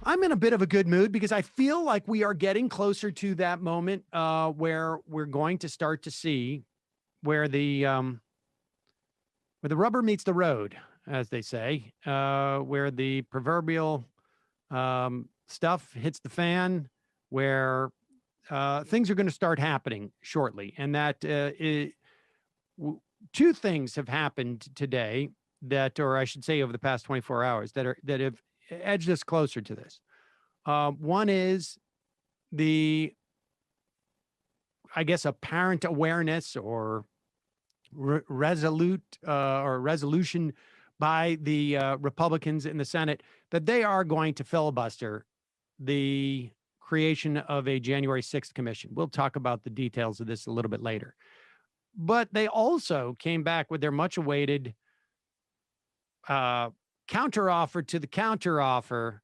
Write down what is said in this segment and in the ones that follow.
I'm in a bit of a good mood because I feel like we are getting closer to that moment where we're going to start to see where the rubber meets the road, as they say, where the proverbial stuff hits the fan, where things are going to start happening shortly. And that two things have happened today that, or I should say over the past 24 hours that have edged us closer to this. One is I guess, apparent awareness or resolution by the Republicans in the Senate that they are going to filibuster the creation of a January 6th commission. We'll talk about the details of this a little bit later. But they also came back with their much awaited counteroffer to the counteroffer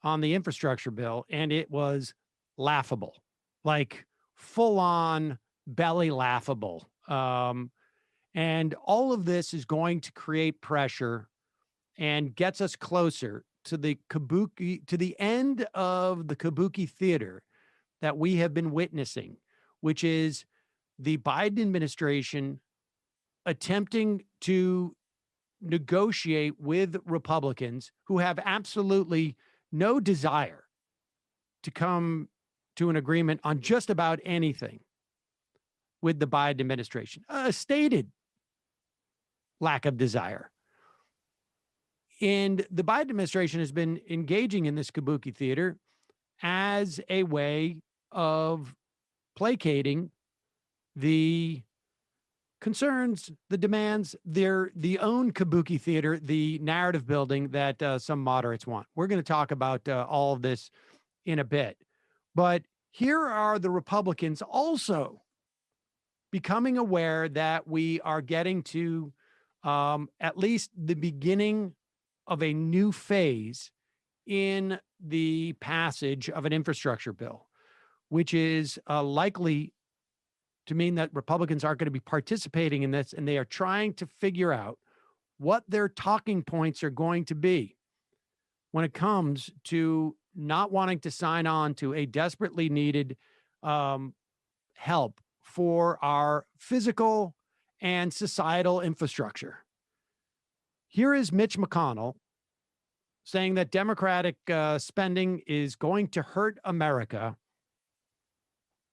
on the infrastructure bill, and it was laughable, like full on belly laughable. And all of this is going to create pressure and gets us closer to the end of the kabuki theater that we have been witnessing, which is the Biden administration attempting to negotiate with Republicans who have absolutely no desire to come to an agreement on just about anything with the Biden administration, a stated lack of desire. And the Biden administration has been engaging in this kabuki theater as a way of placating the concerns, the demands, the own kabuki theater, the narrative building that some moderates want. We're going to talk about all of this in a bit. But here are the Republicans also becoming aware that we are getting to at least the beginning of a new phase in the passage of an infrastructure bill, which is likely to mean that Republicans aren't going to be participating in this, and they are trying to figure out what their talking points are going to be when it comes to not wanting to sign on to a desperately needed help for our physical and societal infrastructure. Here is Mitch McConnell saying that Democratic spending is going to hurt America.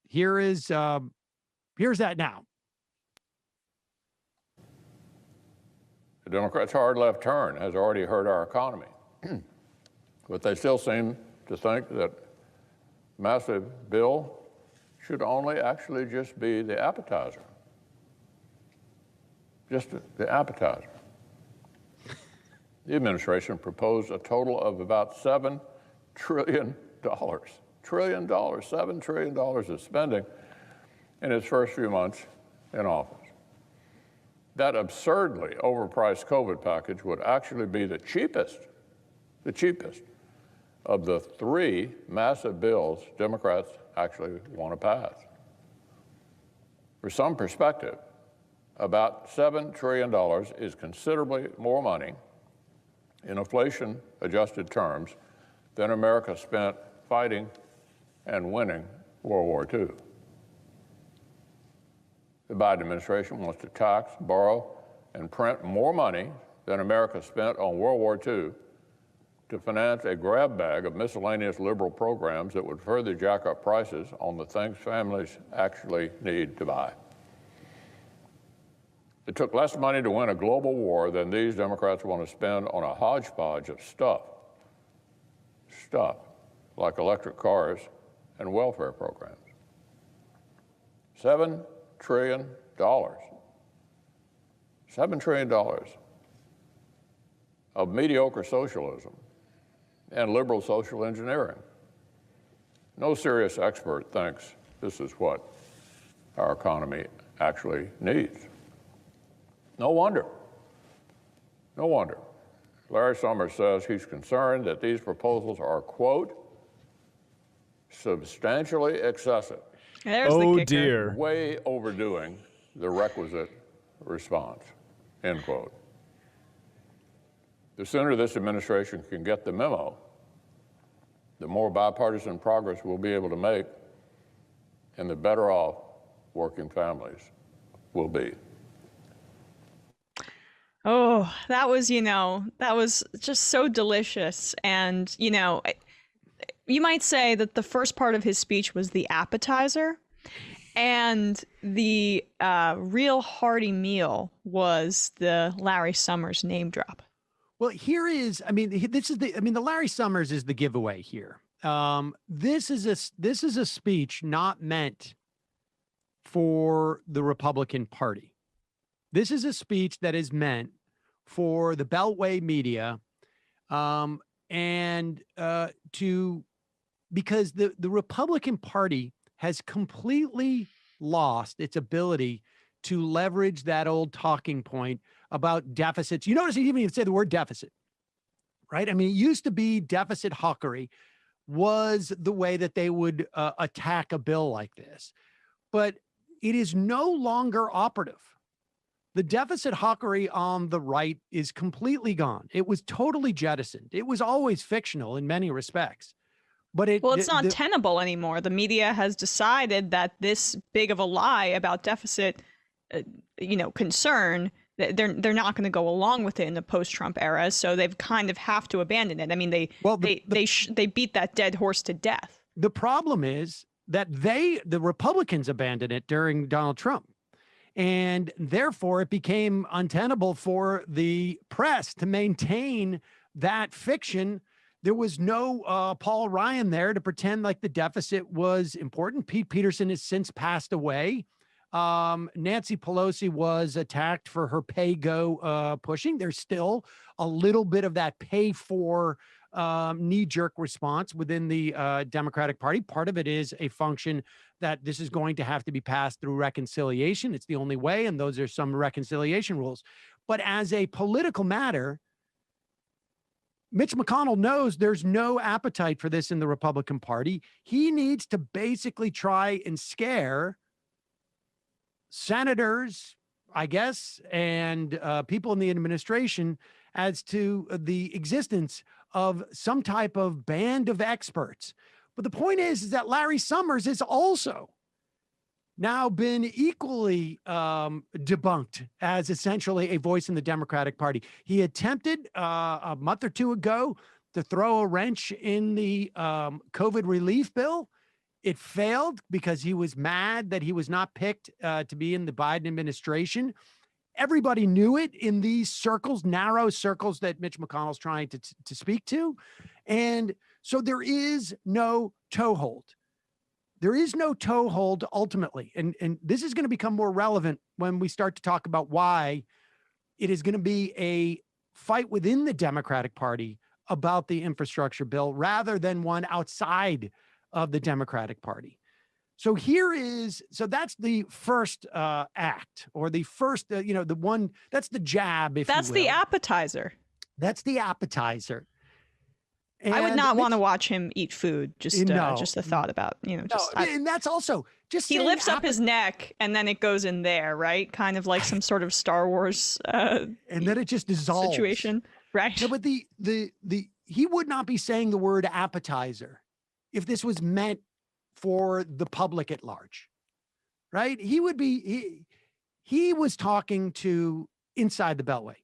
Here's that now. The Democrats' hard left turn has already hurt our economy. But they still seem to think that massive bill should only actually just be the appetizer. Just the appetizer. The administration proposed a total of about $7 trillion. $7 trillion of spending in its first few months in office. That absurdly overpriced COVID package would actually be the cheapest of the three massive bills Democrats actually want to pass. For some perspective, about $7 trillion is considerably more money in inflation-adjusted terms than America spent fighting and winning World War II. The Biden administration wants to tax, borrow, and print more money than America spent on World War II to finance a grab bag of miscellaneous liberal programs that would further jack up prices on the things families actually need to buy. It took less money to win a global war than these Democrats want to spend on a hodgepodge of stuff like electric cars and welfare programs. $7 trillion. $7 trillion of mediocre socialism and liberal social engineering. No serious expert thinks this is what our economy actually needs. No wonder. Larry Summers says he's concerned that these proposals are, quote, substantially excessive. There's the kicker. Dear. Way overdoing the requisite response, end quote. The sooner this administration can get the memo the more bipartisan progress we'll be able to make, and the better off working families will be. Oh, that was, that was just so delicious. And, you might say that the first part of his speech was the appetizer, and the real hearty meal was the Larry Summers name drop. Well, here is, the Larry Summers is the giveaway here. This is a speech not meant for the Republican Party. This is a speech that is meant for the Beltway media, because the Republican Party has completely lost its ability to leverage that old talking point about deficits. You notice he didn't even say the word deficit, right? I mean, it used to be deficit hawkery was the way that they would attack a bill like this, but it is no longer operative. The deficit hawkery on the right is completely gone. It was totally jettisoned. It was always fictional in many respects. But it's not tenable anymore. The media has decided that this big of a lie about deficit, concern, they're not going to go along with it in the post-Trump era. So they've kind of have to abandon it. I mean, they beat that dead horse to death. The problem is that the Republicans abandoned it during Donald Trump. And therefore, it became untenable for the press to maintain that fiction. There was no Paul Ryan there to pretend like the deficit was important. Pete Peterson has since passed away. Nancy Pelosi was attacked for her pay-go pushing. There's still a little bit of that pay-for knee-jerk response within the Democratic Party. Part of it is a function that this is going to have to be passed through reconciliation. It's the only way, and those are some reconciliation rules. But as a political matter, Mitch McConnell knows there's no appetite for this in the Republican Party. He needs to basically try and scare senators, I guess, and people in the administration as to the existence of some type of band of experts. But the point is that Larry Summers has also now been equally debunked as essentially a voice in the Democratic Party. He attempted a month or two ago to throw a wrench in the COVID relief bill. It failed because he was mad that he was not picked to be in the Biden administration. Everybody knew it in these circles, narrow circles that Mitch McConnell's trying to speak to. And so there is no toehold. There is no toehold ultimately. And this is going to become more relevant when we start to talk about why it is going to be a fight within the Democratic Party about the infrastructure bill rather than one outside of the Democratic Party. So that's the first act, or the first, the one, that's the jab, if that's you will. The appetizer. That's the appetizer. And I would not want to watch him eat food. Just the thought about, and that's also just he lifts up his neck and then it goes in there, right? Kind of like some sort of Star Wars and then it just dissolves situation, right? No, but he would not be saying the word appetizer if this was meant for the public at large, right? He was talking to inside the Beltway.